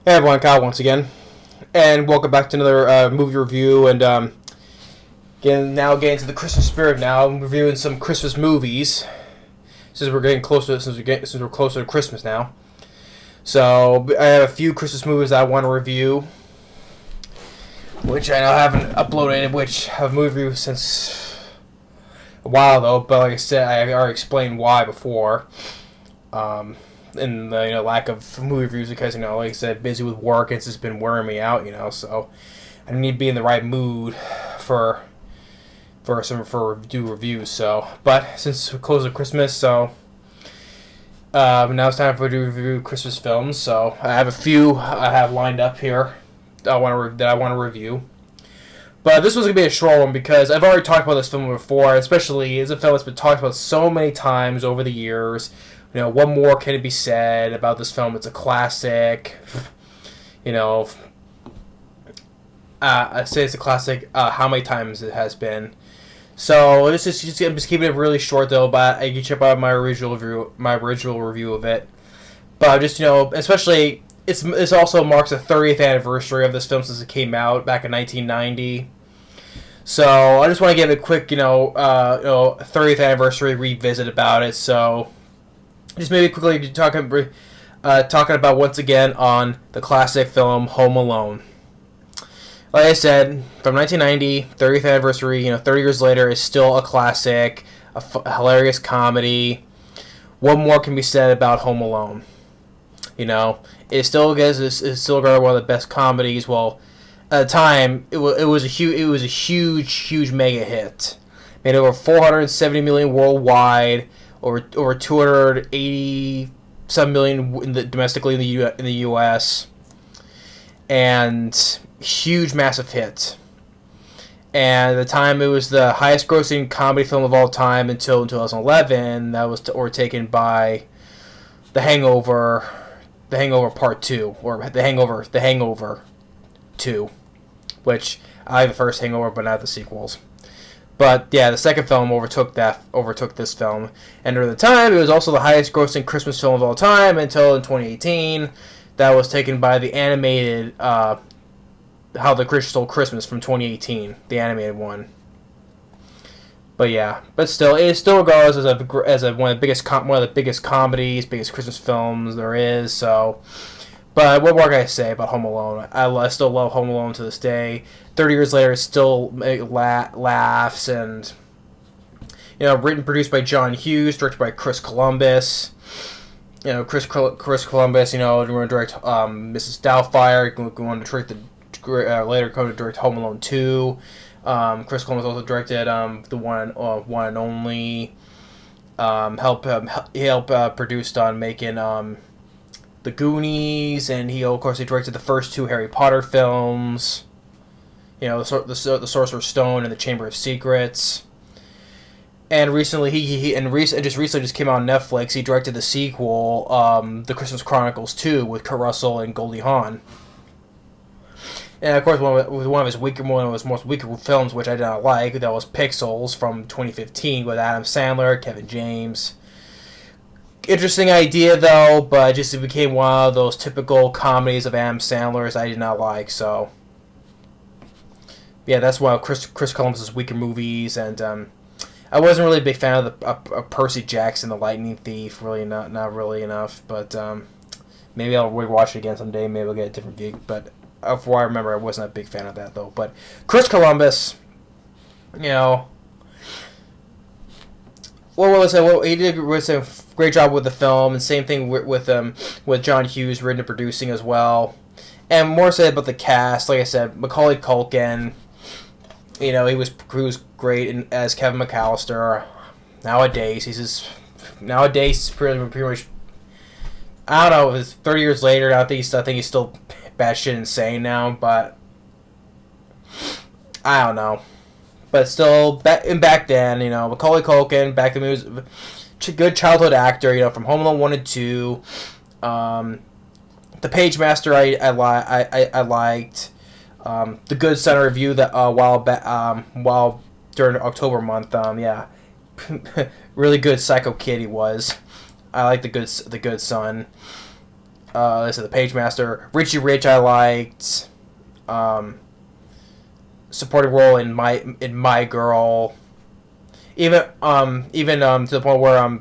Hey everyone, Kyle once again, and welcome back to another movie review. And getting into the Christmas spirit now. I'm reviewing some Christmas movies since we're getting closer. Since we're closer to Christmas now, so I have a few Christmas movies that I want to review, which I know I haven't uploaded, which I've movie review since a while though. But like I said, I already explained why before. And the lack of movie reviews because like I said, busy with work. It's just been wearing me out. So I need to be in the right mood for do reviews. So, but since we're close to Christmas, so now it's time for to review Christmas films. So I have a few I have lined up here that I want to review. But this was gonna be a short one because I've already talked about this film before, especially as a film that's been talked about so many times over the years. What more can it be said about this film? It's a classic. I say it's a classic. How many times it has been? So I'm just keeping it really short though. But you can check out my original review of it. But just especially it's also marks the 30th anniversary of this film since it came out back in 1990. So I just want to give a quick 30th anniversary revisit about it. So. Just maybe quickly talking about once again on the classic film Home Alone. Like I said, from 1990, 30th anniversary. 30 years later, is still a classic, a hilarious comedy. What more can be said about Home Alone? It still got one of the best comedies. Well, at the time, it was a huge mega hit. Made over 470 million worldwide. Over 280 some million domestically in the U.S. and huge massive hit. And at the time, it was the highest grossing comedy film of all time until 2011. That was overtaken by The Hangover Part 2, or The Hangover 2, which I have the first Hangover, but not the sequels. But yeah, the second film overtook this film, and at the time it was also the highest grossing Christmas film of all time until in 2018, that was taken by the animated How the Grinch Stole Christmas from 2018, the animated one. But yeah, still, it still goes as one of the biggest comedies, biggest Christmas films there is. So. But what more can I say about Home Alone? I still love Home Alone to this day. 30 years later, it still laughs, and written and produced by John Hughes, directed by Chris Columbus. Chris Columbus, going to direct Mrs. Doubtfire, going to direct later going to direct Home Alone 2. Chris Columbus also directed the one and only. He helped produced on making The Goonies, and he directed the first two Harry Potter films. The Sorcerer's Stone and the Chamber of Secrets. And recently, he just came out on Netflix. He directed the sequel, The Christmas Chronicles 2, with Kurt Russell and Goldie Hawn. And of course, one of his most weaker films, which I did not like, that was Pixels from 2015 with Adam Sandler, Kevin James. Interesting idea though, but it became one of those typical comedies of Adam Sandler's I did not like. So yeah, that's one of Chris Columbus' weaker movies, and I wasn't really a big fan of Percy Jackson, the Lightning Thief. Really not really enough, but maybe I'll rewatch it again someday. Maybe I'll get a different view. But from what I remember, I wasn't a big fan of that though. But Chris Columbus, what will I say? Well, he did a great job with the film, and same thing with John Hughes written and producing as well. And more said about the cast, like I said, Macaulay Culkin. He was great as Kevin McAllister. Nowadays, he's pretty much. I don't know. It's 30 years later. I think he's still batshit insane now, but I don't know. But still, back then, Macaulay Culkin, back then he was a good childhood actor, from Home Alone 1 and 2. The Page Master I liked. The Good Son review that while during October month, really good psycho kid he was. I like the Good Son. This is the Page Master. Richie Rich I liked. Supporting role in My Girl. Even to the point where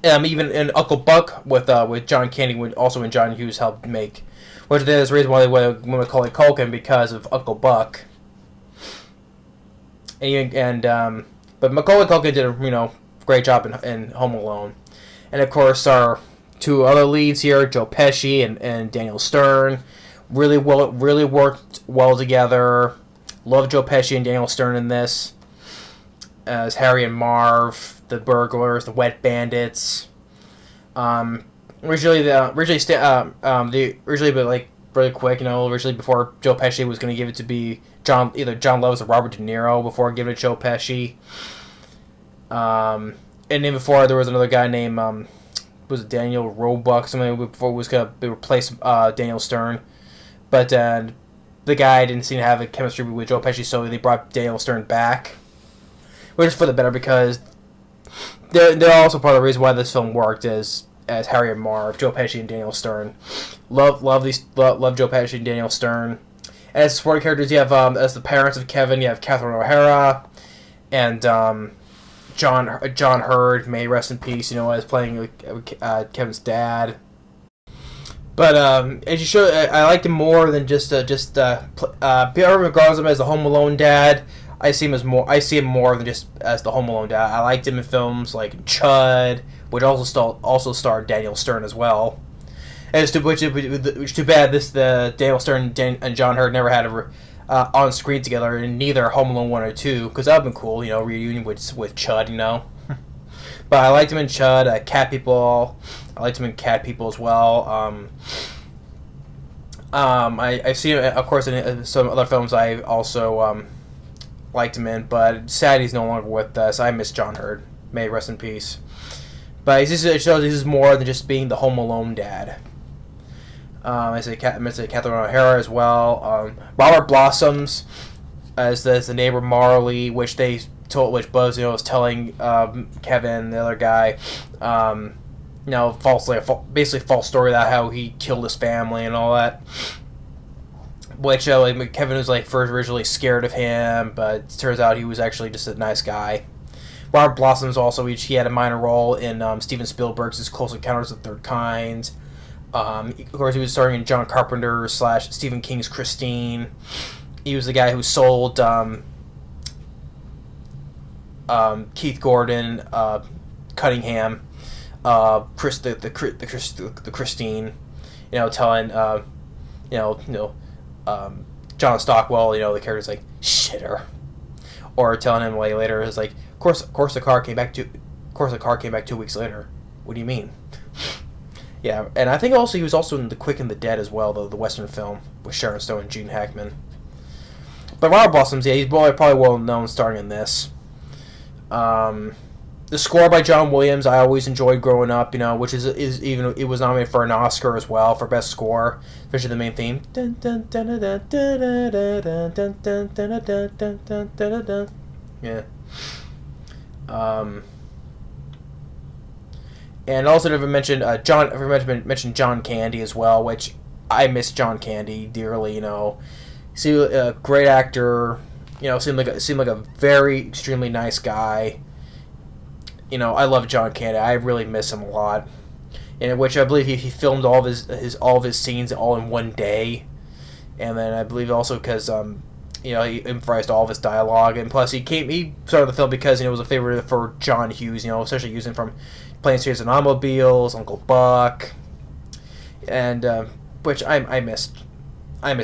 even in Uncle Buck with John Candy, also when John Hughes helped make, which there's a reason why they want to call it Culkin, because of Uncle Buck. But Macaulay Culkin did a great job in Home Alone, and of course our two other leads here, Joe Pesci and Daniel Stern, really worked well together. Love Joe Pesci and Daniel Stern in this as Harry and Marv, the burglars, the wet bandits. Originally, but like really quick, originally before Joe Pesci was going to give it to be either John Lovitz or Robert De Niro before giving it to Joe Pesci. And then before there was another guy named was it Daniel Roebuck, something before was going to replace Daniel Stern, but the guy didn't seem to have a chemistry with Joe Pesci, so they brought Daniel Stern back, which is for the better, because they're also part of the reason why this film worked as Harry and Marv, Joe Pesci and Daniel Stern. Love Joe Pesci and Daniel Stern. And as supporting characters, you have as the parents of Kevin, you have Catherine O'Hara and John Hurd, may rest in peace, as playing Kevin's dad. But as you show, I liked him more than regardless of him as the Home Alone dad. I see him more than just as the Home Alone dad. I liked him in films like Chud, which also starred Daniel Stern as well. And which is too bad. The Daniel Stern and John Hurd never had on screen together in neither Home Alone 1 or 2, because that would have been cool. Reunion with Chud. But I liked him in Chud, Cat People. I liked him in Cat People as well. I see him, of course, in some other films I also liked him in, but sad he's no longer with us. I miss John Hurd. May he rest in peace. But it shows this is more than just being the Home Alone dad. I say Catherine O'Hara as well. Robert Blossoms as the neighbor Marley, which Buzz was telling Kevin, the other guy, basically false story about how he killed his family and all that. Which Kevin was first originally scared of him, but it turns out he was actually just a nice guy. Robert Blossoms also he had a minor role in Steven Spielberg's Close Encounters of the Third Kind. Of course, he was starring in John Carpenter's / Stephen King's Christine. He was the guy who sold Keith Gordon, Cunningham, the Christine, telling John Stockwell, the character's like shitter, or telling him later is of course the car came back 2 weeks later. What do you mean? Yeah, and I think also he was also in The Quick and the Dead as well, the Western film with Sharon Stone and Gene Hackman. But Robert Blossoms, he's probably well known starring in this. The score by John Williams I always enjoyed growing up, which is even it was nominated for an Oscar as well for best score, especially the main theme. Yeah. And also never mentioned John Candy as well, which I miss John Candy dearly. See, a great actor. Seemed like a very extremely nice guy. I love John Candy. I really miss him a lot. In which I believe he filmed all of his scenes all in one day, and then I believe also because he improvised all of his dialogue, and plus he started the film because it was a favorite for John Hughes. Especially using from Planes, Trains, and Automobiles, Uncle Buck, and which I missed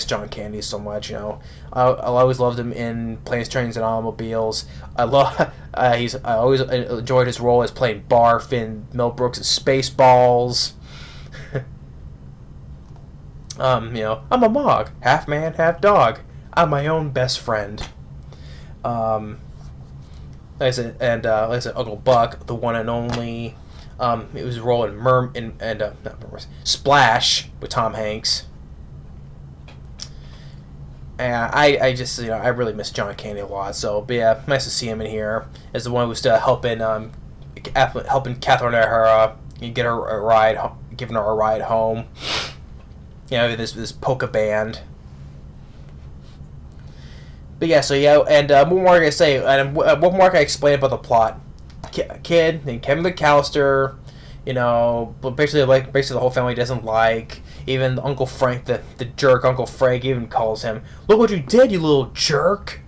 John Candy so much. I always loved him in Planes, Trains, and Automobiles. I always enjoyed his role as playing Barf in Mel Brooks' Spaceballs. I'm a Mog, half man, half dog. I'm my own best friend. Like I said, Uncle Buck, the one and only. It was a role in Splash with Tom Hanks. And I just I really miss John Candy a lot. So, but yeah, nice to see him in here as the one who's helping Catherine O'Hara get her a ride, giving her a ride home. You know, this polka band. But yeah, so yeah, and what more can I say? And what more can I explain about the plot? Kid named Kevin McAllister, you know, but basically the whole family doesn't like. Even Uncle Frank, the jerk Uncle Frank, even calls him, "Look what you did, you little jerk!"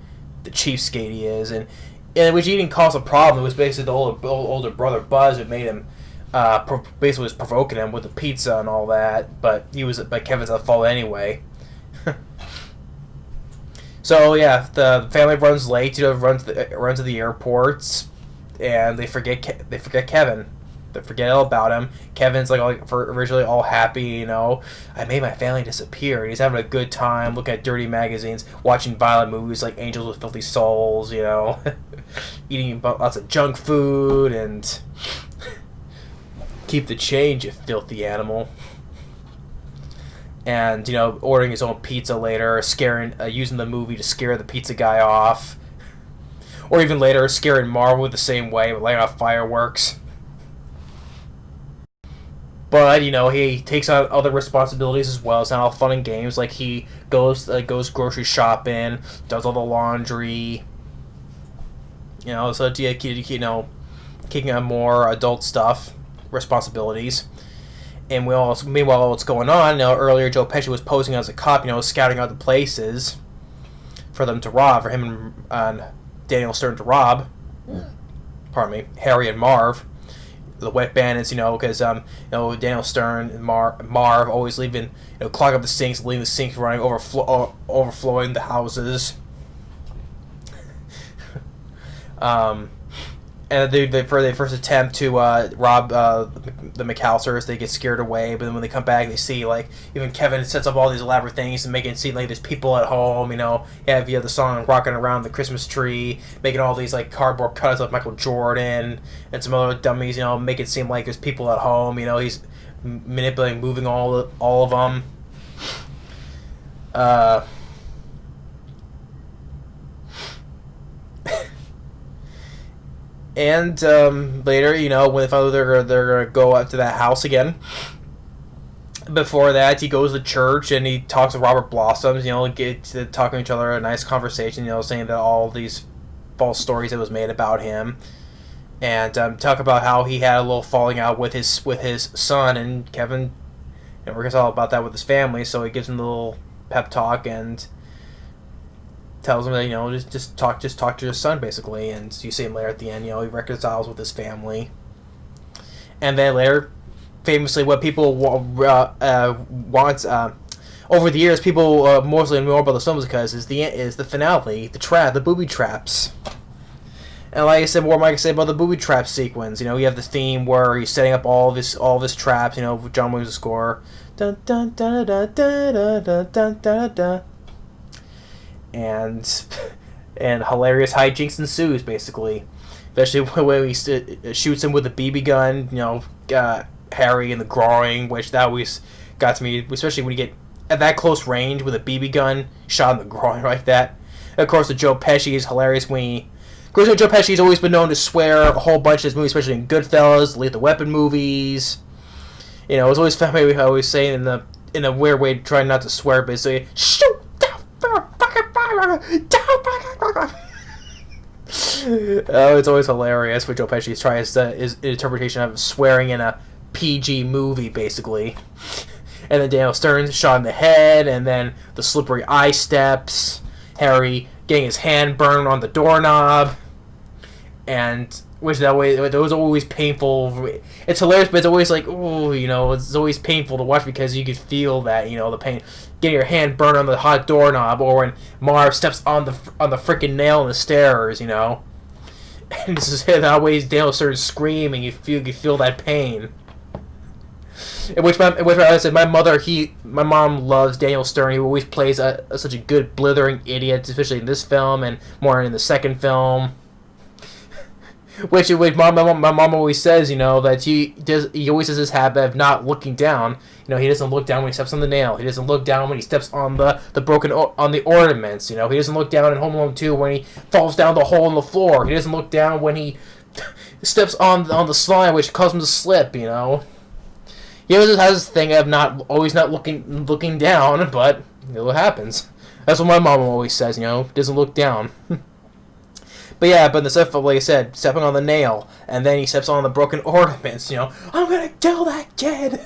The cheapskate he is, and which even caused a problem. It was basically the older brother Buzz who made him, basically was provoking him with the pizza and all that. But Kevin's at fault anyway. So yeah, the family runs late. You know, runs to the airports, and they forget Kevin. They forget all about him. Kevin's originally all happy. You know, I made my family disappear. He's having a good time, looking at dirty magazines, watching violent movies like Angels with Filthy Souls. You know, eating lots of junk food and keep the change, you filthy animal. And, you know, ordering his own pizza later, using the movie to scare the pizza guy off. Or even later, scaring Marvel the same way, with lighting off fireworks. But, you know, he takes on other responsibilities as well. It's not all fun and games. Like, he goes grocery shopping, does all the laundry. You know, so, you know, taking on more adult stuff, responsibilities. And meanwhile, what's going on? You know, earlier Joe Pesci was posing as a cop, you know, scouting out the places for them to rob, for him and Daniel Stern to rob. Pardon me, Harry and Marv, the wet bandits. You know, because you know, Daniel Stern and Marv always leaving, you know, clogging up the sinks, leaving the sinks running, overflowing the houses. And for their first attempt to rob the McAllisters, they get scared away. But then when they come back, they see, like, even Kevin sets up all these elaborate things and making it seem like there's people at home. You know, you have the song "Rocking Around the Christmas Tree," making all these like cardboard cutouts of Michael Jordan and some other dummies. You know, make it seem like there's people at home. You know, he's manipulating, moving all of them. And later, you know, when they find out they're gonna go up to that house again. Before that, he goes to church and he talks to Robert Blossoms. You know, get to talking to each other, a nice conversation. You know, saying that all these false stories that was made about him, and talk about how he had a little falling out with his son, and Kevin, you know, reconcile about that with his family. So he gives him a little pep talk and tells him that, you know, just talk to his son, basically. And you see him later at the end, you know, he reconciles with his family. And then later, famously, what people want over the years, people mostly know about the films because is the finale, the booby traps. And like I said, more I can say about the booby trap sequence. You know, you have this theme where he's setting up all this traps. You know, with John Williams' score. Dun dun dun dun dun dun dun dun dun. And hilarious hijinks ensues, basically. Especially when he shoots him with a BB gun, you know, Harry in the groin, which that always got to me, especially when you get at that close range with a BB gun shot in the groin like that. And of course, the Joe Pesci is hilarious when he... Of course, Joe Pesci's always been known to swear a whole bunch of his movies, especially in Goodfellas, Lethal Weapon movies. You know, it's always fun, maybe I always say in a weird way, trying not to swear, but say, shoot! It's always hilarious when Joe Pesci tries his interpretation of swearing in a PG movie, basically. And then Daniel Stern shot in the head, and then the slippery eye steps, Harry getting his hand burned on the doorknob, and which that was always painful. It's hilarious, but it's always like, oh, you know, it's always painful to watch because you could feel that, you know, the pain, getting your hand burned on the hot doorknob, or when Marv steps on the freaking nail in the stairs, you know. And this is always Daniel starts screaming. You feel that pain. In which I said, my mom loves Daniel Stern. He always plays such a good blithering idiot, especially in this film and more in the second film. Which my mom always says, you know, that he always has this habit of not looking down. You know, he doesn't look down when he steps on the nail. He doesn't look down when he steps on the broken on the ornaments. You know, he doesn't look down in Home Alone 2 when he falls down the hole in the floor. He doesn't look down when he steps on the slime, which causes him to slip. You know, He always has this thing of not looking down, but what happens. That's what my mom always says. Doesn't look down. But yeah, but the stuff, like I said, stepping on the nail, and then he steps on the broken ornaments. I'm gonna kill that kid.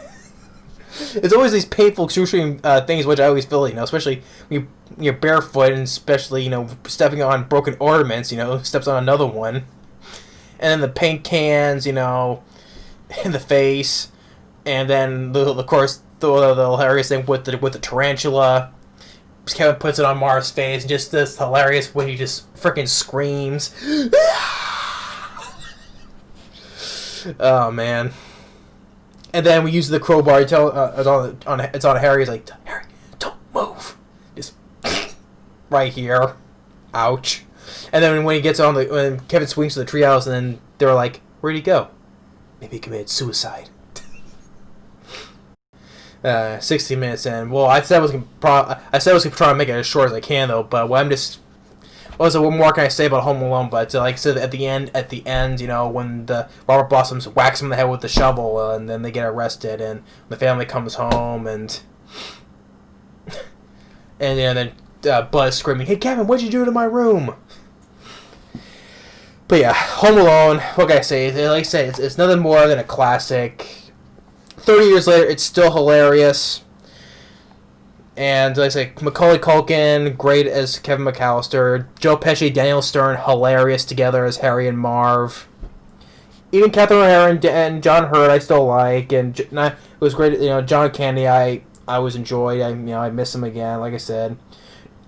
It's always these painful, excruciating things, which I always feel, especially when you're barefoot, and especially, stepping on broken ornaments, steps on another one. And then the paint cans, in the face. And then, of course, the hilarious thing with the tarantula. Kevin puts it on Mara's face, and just this hilarious when he just freaking screams. Oh, man. And then we use the crowbar. It's on Harry. He's like, Harry, don't move. Just right here. Ouch. And then when he gets when Kevin swings to the treehouse, and then they're like, where'd he go? Maybe he committed suicide. 60 minutes in. Well, I said I was gonna try to make it as short as I can, though. But what more can I say about Home Alone? But like I said, at the end, when the Robert Blossoms whacks him in the head with the shovel, and then they get arrested, and the family comes home, and then Buzz screaming, "Hey Kevin, what'd you do to my room?" But yeah, Home Alone. What can I say? Like I said, it's nothing more than a classic. 30 years later, it's still hilarious. And like I say, Macaulay Culkin, great as Kevin McAllister. Joe Pesci, Daniel Stern, hilarious together as Harry and Marv. Even Catherine O'Hara and John Hurt, I still like. And it was great. John Candy, I always enjoyed. I miss him again. Like I said,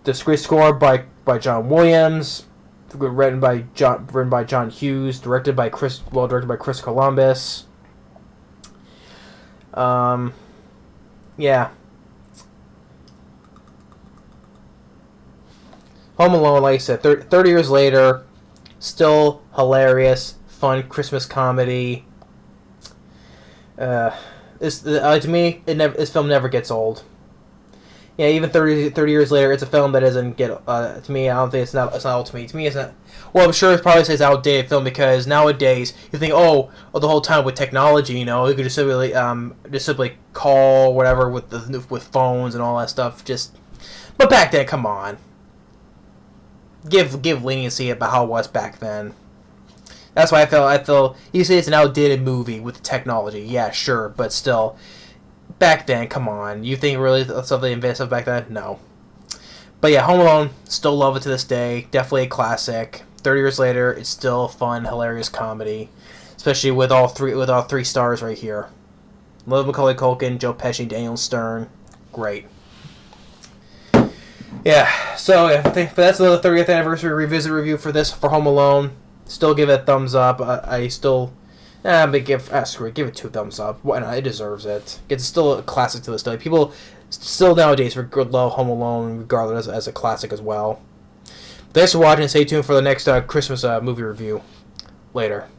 the score by John Williams, written by John Hughes, directed by Chris Columbus. Yeah. Home Alone, like I said, 30 years later, still hilarious, fun Christmas comedy. To me, this film never gets old. Yeah, even 30 years later, it's a film that doesn't get. To me, I don't think it's not old to me. To me, it's not. Well, I'm sure it probably says outdated film because nowadays you think, the whole time with technology, you could just simply call whatever with phones and all that stuff. But back then, come on, give leniency about how it was back then. That's why I feel you say it's an outdated movie with technology. Yeah, sure, but still. Back then, come on. You think really something inventive back then? No. But yeah, Home Alone, still love it to this day. Definitely a classic. 30 years later, it's still a fun, hilarious comedy. Especially with all three stars right here. Love Macaulay Culkin, Joe Pesci, Daniel Stern. Great. Yeah, so that's the 30th anniversary revisit review for Home Alone. Still give it a thumbs up. Give it 2 thumbs up. Why not? It deserves it. It's still a classic to this day. People still nowadays love Home Alone, regardless as a classic as well. Thanks for watching. Stay tuned for the next Christmas movie review. Later.